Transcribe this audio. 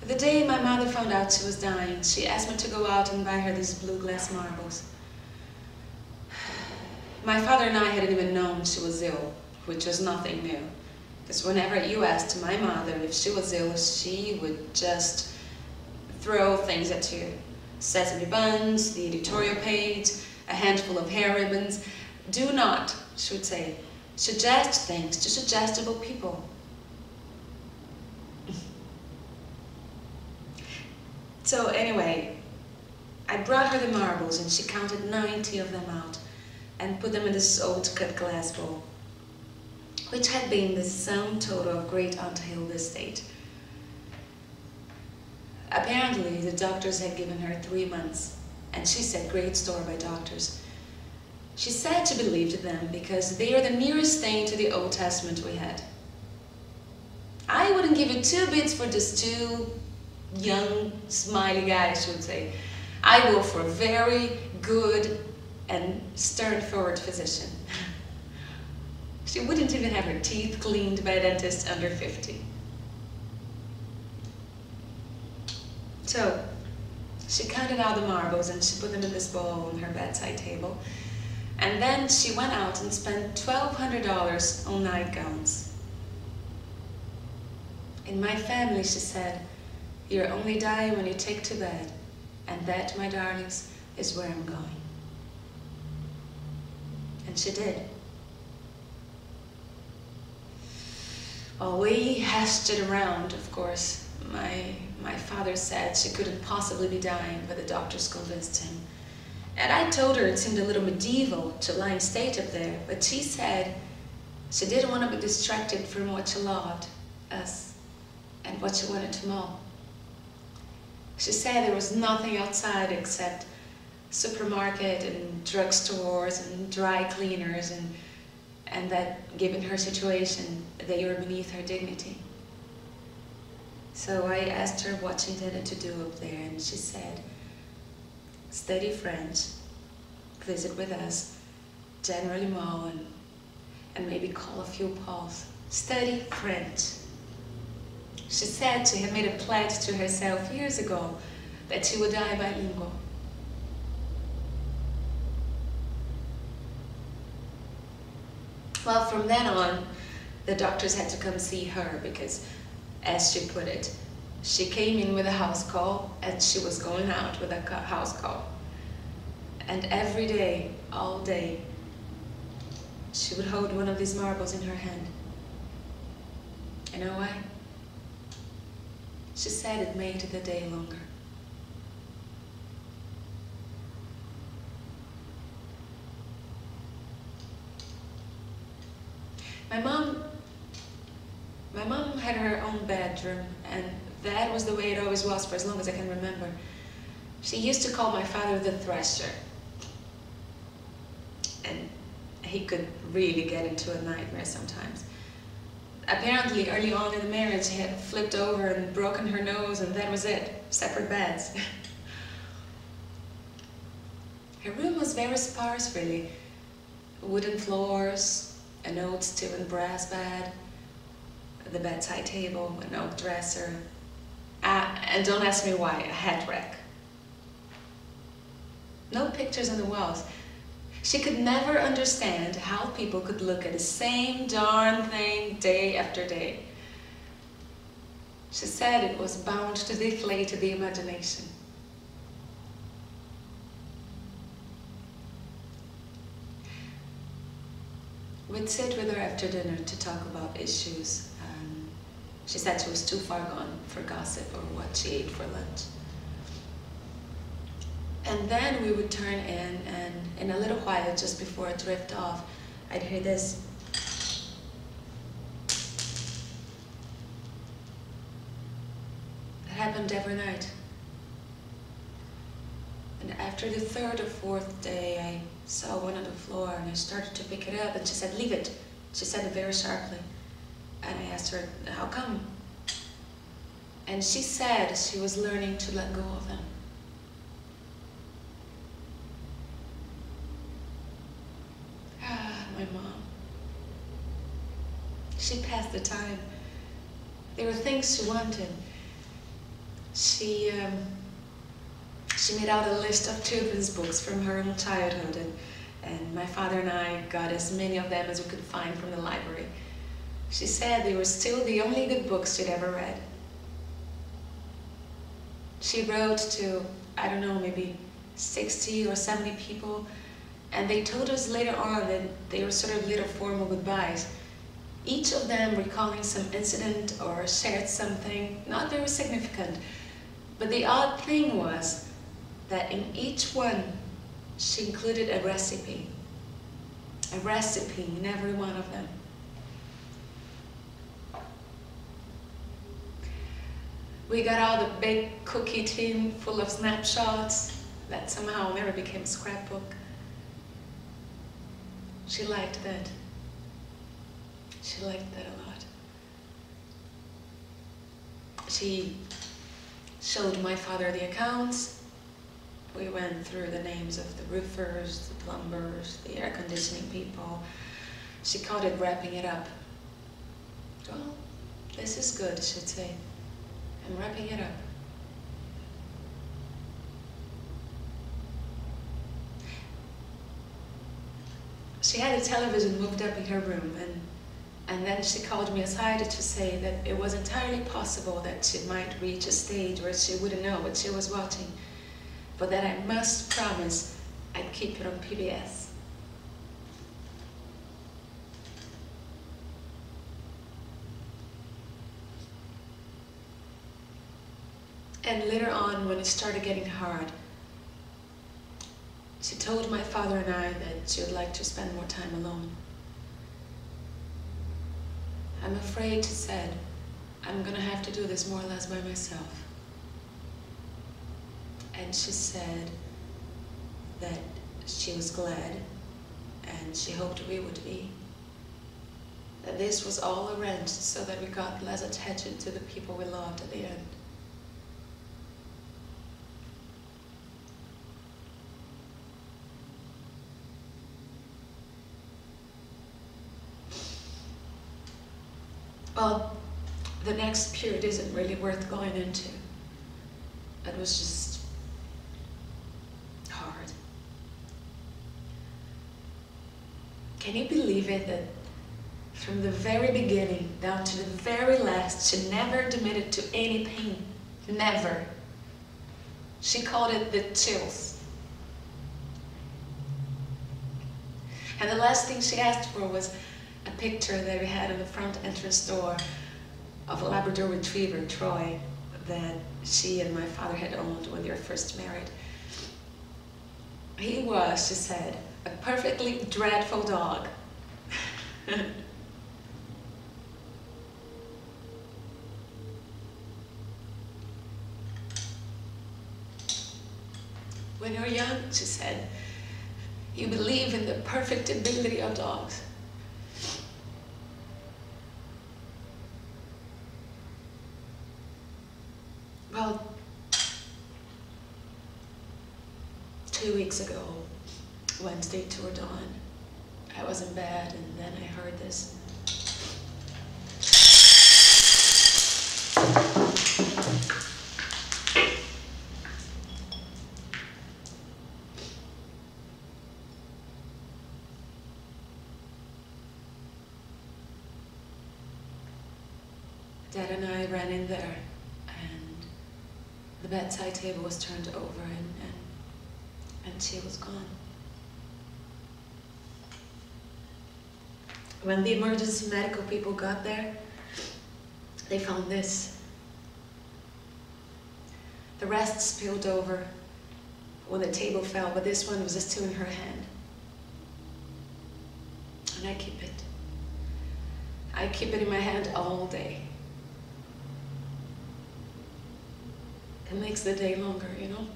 The day my mother found out she was dying, she asked me to go out and buy her these blue glass marbles. My father and I hadn't even known she was ill, which was nothing new. Because whenever you asked my mother if she was ill, she would just throw things at you. Sesame buns, the editorial page, a handful of hair ribbons. Do not, she would say, suggest things to suggestible people. So anyway, I brought her the marbles and she counted 90 of them out and put them in this old cut glass bowl, which had been the sum total of Great Aunt Hilda's estate. Apparently, the doctors had given her 3 months, and she set great store by doctors. She said she believed them because they are the nearest thing to the Old Testament we had. I wouldn't give you 2 bits for just 2 young, smiley guys, she would say. I go for a very good and stern-forward physician. She wouldn't even have her teeth cleaned by a dentist under 50. So, she counted out the marbles and she put them in this bowl on her bedside table. And then she went out and spent $1,200 on nightgowns. In my family, she said, you're only dying when you take to bed. And that, my darlings, is where I'm going. And she did. Well, we hashed it around, of course. My father said she couldn't possibly be dying, but the doctors convinced him. And I told her it seemed a little medieval to lie in state up there, but she said she didn't want to be distracted from what she loved, us, and what she wanted to know. She said there was nothing outside except supermarket and drugstores and dry cleaners, and that given her situation, they were beneath her dignity. So I asked her what she intended to do up there, and she said, study French, visit with us, generally mow, and maybe call a few Pauls. Study French. She said she had made a pledge to herself years ago that she would die bilingual. Well, from then on, the doctors had to come see her because, as she put it, she came in with a house call and she was going out with a house call. And every day, all day, she would hold one of these marbles in her hand. You know why? She said it made the day longer. My mom had her own bedroom, and that was the way it always was for as long as I can remember. She used to call my father the Thresher, and he could really get into a nightmare sometimes. Apparently, early on in the marriage, he had flipped over and broken her nose, and that was it. Separate beds. Her room was very sparse, really. Wooden floors, an old steel and brass bed, the bedside table, an oak dresser, and don't ask me why, a hat rack. No pictures on the walls. She could never understand how people could look at the same darn thing day after day. She said it was bound to deflate the imagination. We'd sit with her after dinner to talk about issues. She said she was too far gone for gossip or what she ate for lunch. And then we would turn in, and in a little while, just before it drift off, I'd hear this. It happened every night. And after the 3rd or 4th day, I saw one on the floor and I started to pick it up, and she said, "Leave it." She said it very sharply. And I asked her, "How come?" And she said she was learning to let go of them. My mom. She passed the time. There were things she wanted. She made out a list of children's books from her own childhood, and my father and I got as many of them as we could find from the library. She said they were still the only good books she'd ever read. She wrote to, I don't know, maybe 60 or 70 people, and they told us later on that they were sort of little formal goodbyes, each of them recalling some incident or shared something not very significant. But the odd thing was that in each one she included a recipe in every one of them. We got out a big cookie tin full of snapshots that somehow never became a scrapbook. She liked that. She liked that a lot. She showed my father the accounts. We went through the names of the roofers, the plumbers, the air conditioning people. She called it wrapping it up. Well, this is good, she'd say. I'm wrapping it up. She had a television moved up in her room, and then she called me aside to say that it was entirely possible that she might reach a stage where she wouldn't know what she was watching, but that I must promise I'd keep it on PBS. And later on, when it started getting hard, she told my father and I that she would like to spend more time alone. I'm afraid, she said, I'm gonna have to do this more or less by myself. And she said that she was glad, and she hoped we would be, that this was all arranged so that we got less attached to the people we loved at the end. Well, the next period isn't really worth going into. It was just hard. Can you believe it that from the very beginning down to the very last, she never admitted to any pain? Never. She called it the chills. And the last thing she asked for was a picture that we had on the front entrance door of a Labrador Retriever, Troy, that she and my father had owned when they were first married. He was, she said, a perfectly dreadful dog. When you're young, she said, you believe in the perfectibility of dogs. Well, 2 weeks ago, Wednesday toward dawn, I was in bed and then I heard this. Dad and I ran in there, and the bedside table was turned over, and she was gone. When the emergency medical people got there, they found this. The rest spilled over when the table fell, but this one was still in her hand. And I keep it. I keep it in my hand all day. It makes the day longer, you know?